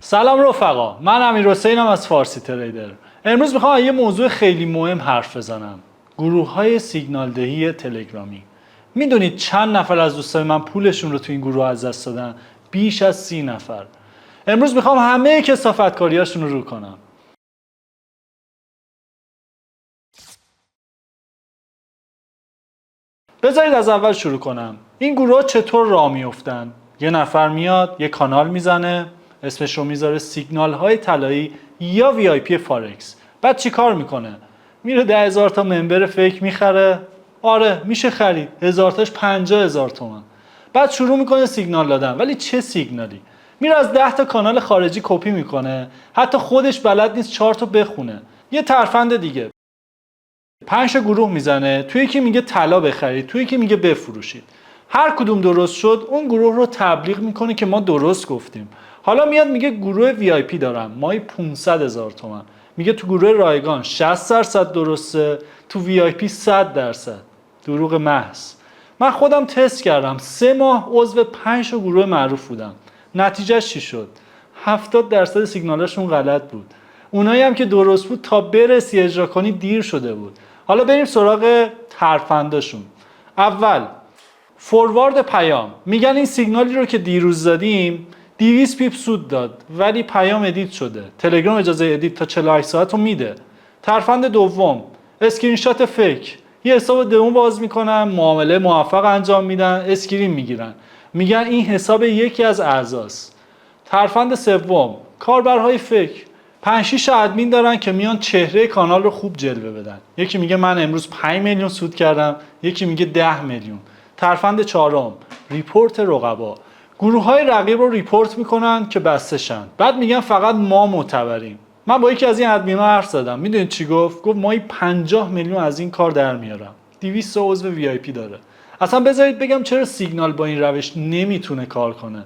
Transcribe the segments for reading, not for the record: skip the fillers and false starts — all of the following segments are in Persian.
سلام رفقا، من امیرحسینم از فارسی تریدر. امروز میخوام یه موضوع خیلی مهم حرف بزنم. گروه‌های سیگنال دهی تلگرامی. میدونید چند نفر از دوستای من پولشون رو تو این گروه از دست دادن؟ بیش از 30 نفر. امروز میخوام همه کثافتکاریاشون رو کنم. بذارید از اول شروع کنم. این گروه چطور راه میافتن؟ یه نفر میاد، یه کانال میزنه، اسمش رو میذاره سیگنال های طلایی یا وی آی پی فارکس. بعد چی کار میکنه؟ میره 10,000 تا ممبر فیک میخره. آره میشه خرید. 1000 تاش 50,000 تومان. بعد شروع میکنه سیگنال دادن. ولی چه سیگنالی؟ میره از 10 تا کانال خارجی کپی میکنه. حتی خودش بلد نیست 4 تا بخونه. یه ترفند دیگه. 5 تا گروه میزنه، توی یکی میگه طلا بخرید، توی یکی میگه بفروشید. هر کدوم درست شد اون گروه رو تبلیغ میکنه که ما درست گفتیم. حالا میاد میگه گروه وی آی پی دارم، ماهی 500,000 تومان. میگه تو گروه رایگان 60% درسته، تو وی آی پی 100%. دروغ محض. من خودم تست کردم، 3 ماه عضو 5 تا گروه معروف بودم. نتیجهش چی شد؟ 70% سیگنالاشون غلط بود. اونایی هم که درست بود تا برسی اجرا کنی دیر شده بود. حالا بریم سراغ ترفنداشون. اول فوروارد پیام. میگن این سیگنالی رو که دیروز دادیم 200 پیپ سود داد ولی پیام ادیت شده. تلگرام اجازه ادیت تا 48 ساعت رو میده. ترفند دوم اسکرین شات فیک. یه حساب دمو باز میکنن، معامله موفق انجام میدن، اسکرین میگیرن. میگن این حساب یکی از اعضاست. ترفند سوم کاربرهای فیک. 5-6 ادمین دارن که میان چهره کانال رو خوب جلوه بدن. یکی میگه من امروز 5 میلیون سود کردم، یکی میگه 10 میلیون. ترفند چهارم ریپورت رقبا. گروه‌های رقیب رو ریپورت میکنن که بسته شن. بعد میگن فقط ما معتبریم. من با یکی از این ادمینا حرف زدم. میدونید چی گفت؟ گفت ماهی 50 میلیون از این کار در میارم. 200 عضو وی آی پی داره. اصلا بذارید بگم چرا سیگنال با این روش نمیتونه کار کنه.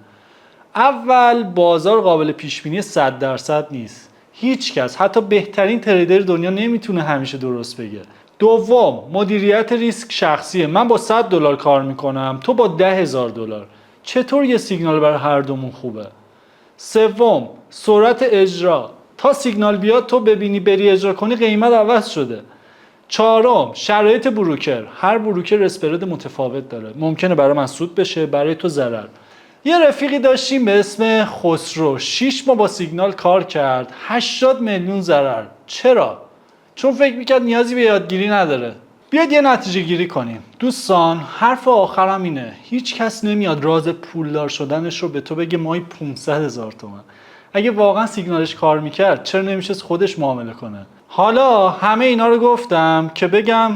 اول بازار قابل پیش بینی 100% نیست. هیچ کس حتی بهترین تریدر دنیا نمیتونه همیشه درست بگه. دوم مدیریت ریسک شخصیه. من با $100 کار میکنم، تو با $10,000. چطور یه سیگنال برای هر دومون خوبه؟ سوم سرعت اجرا. تا سیگنال بیاد تو ببینی بری اجرا کنی قیمت عوض شده. چهارم شرایط بروکر. هر بروکر اسپرد متفاوت داره. ممکنه برای من سود بشه، برای تو ضرر. یه رفیقی داشتیم به اسم خسرو. 6 ماه با سیگنال کار کرد، 80 میلیون ضرر. چرا؟ چون فکر میکرد نیازی به یادگیری نداره. بیاید یه نتیجه گیری کنیم. دوستان حرف آخرم اینه. هیچ کس نمیاد راز پولدار شدنش رو به تو بگه ماهی 500,000 تومان. اگه واقعا سیگنالش کار میکرد چرا نمیشه خودش معامله کنه؟ حالا همه اینا رو گفتم که بگم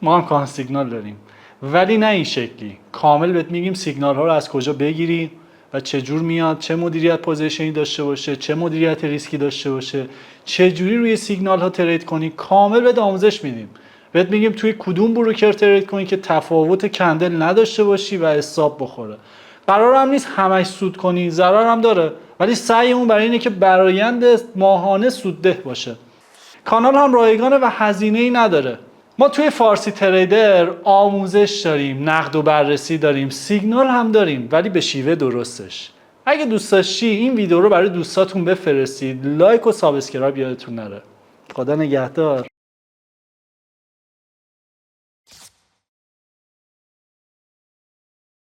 ما هم کان سیگنال داریم، ولی نه این شکلی. کامل بهت میگیم سیگنال ها رو از کجا بگیری و چه جور میاد، چه مدیریت پوزیشنی داشته باشه، چه مدیریت ریسکی داشته باشه، چه جوری روی سیگنال ها ترید کنی. کامل بهت آموزش میدیم. بهت میگیم توی کدوم بروکر ترید کنی که تفاوت کندل نداشته باشی و حساب بخوره. قرار هم نیست همش سود کنی، ضرر هم داره، ولی سعیمون برای اینه که برآیند ماهانه سودده باشه. کانال هم رایگانه و هزینه‌ای نداره. ما توی فارسی تریدر آموزش داریم، نقد و بررسی داریم، سیگنال هم داریم، ولی به شیوه درستش. اگه دوست داشتی این ویدیو رو برای دوستاتون بفرستید، لایک و سابسکرایب یادتون نره. خدا نگهدار.